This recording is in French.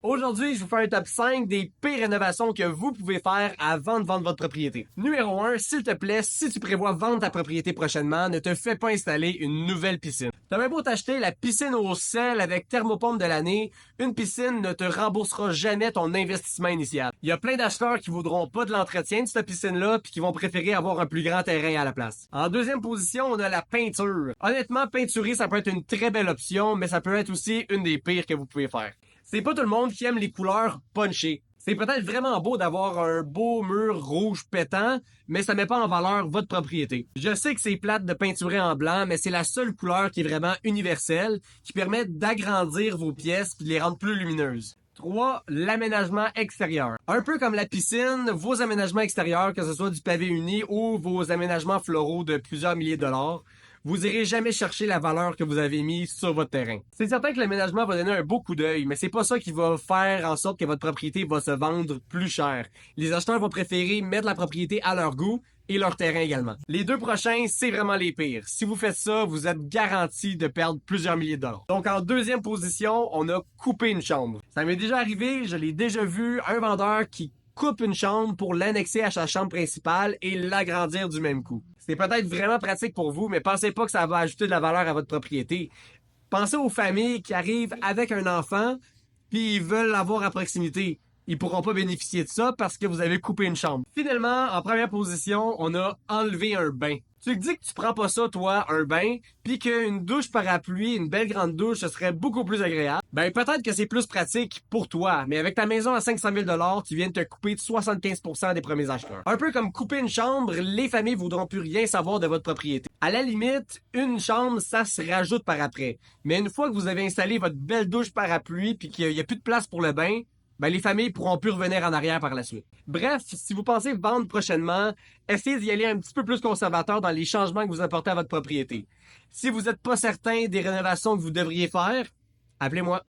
Aujourd'hui, je vous fais un top 5 des pires rénovations que vous pouvez faire avant de vendre votre propriété. Numéro 1, s'il te plaît, si tu prévois vendre ta propriété prochainement, ne te fais pas installer une nouvelle piscine. T'as même beau t'acheter la piscine au sel avec thermopompe de l'année, une piscine ne te remboursera jamais ton investissement initial. Il y a plein d'acheteurs qui voudront pas de l'entretien de cette piscine-là puis qui vont préférer avoir un plus grand terrain à la place. En deuxième position, on a la peinture. Honnêtement, peinturer, ça peut être une très belle option, mais ça peut être aussi une des pires que vous pouvez faire. C'est pas tout le monde qui aime les couleurs punchées. C'est peut-être vraiment beau d'avoir un beau mur rouge pétant, mais ça met pas en valeur votre propriété. Je sais que c'est plate de peinturer en blanc, mais c'est la seule couleur qui est vraiment universelle, qui permet d'agrandir vos pièces et de les rendre plus lumineuses. 3. L'aménagement extérieur. Un peu comme la piscine, vos aménagements extérieurs, que ce soit du pavé uni ou vos aménagements floraux de plusieurs milliers de dollars, vous irez jamais chercher la valeur que vous avez mise sur votre terrain. C'est certain que l'aménagement va donner un beau coup d'œil, mais c'est pas ça qui va faire en sorte que votre propriété va se vendre plus cher. Les acheteurs vont préférer mettre la propriété à leur goût et leur terrain également. Les deux prochains, c'est vraiment les pires. Si vous faites ça, vous êtes garanti de perdre plusieurs milliers de dollars. Donc en deuxième position, on a coupé une chambre. Ça m'est déjà arrivé, je l'ai déjà vu, un vendeur qui coupe une chambre pour l'annexer à sa chambre principale et l'agrandir du même coup. C'est peut-être vraiment pratique pour vous, mais pensez pas que ça va ajouter de la valeur à votre propriété. Pensez aux familles qui arrivent avec un enfant puis ils veulent l'avoir à proximité. Ils pourront pas bénéficier de ça parce que vous avez coupé une chambre. Finalement, en première position, on a enlevé un bain. Tu te dis que tu prends pas ça, toi, un bain, puis qu'une douche parapluie, une belle grande douche, ce serait beaucoup plus agréable. Ben, peut-être que c'est plus pratique pour toi, mais avec ta maison à 500 000 $, tu viens de te couper de 75% des premiers acheteurs. Un peu comme couper une chambre, les familles voudront plus rien savoir de votre propriété. À la limite, une chambre, ça se rajoute par après. Mais une fois que vous avez installé votre belle douche parapluie puis qu'il y a plus de place pour le bain, ben les familles pourront plus revenir en arrière par la suite. Bref, si vous pensez vendre prochainement, essayez d'y aller un petit peu plus conservateur dans les changements que vous apportez à votre propriété. Si vous n'êtes pas certain des rénovations que vous devriez faire, appelez-moi.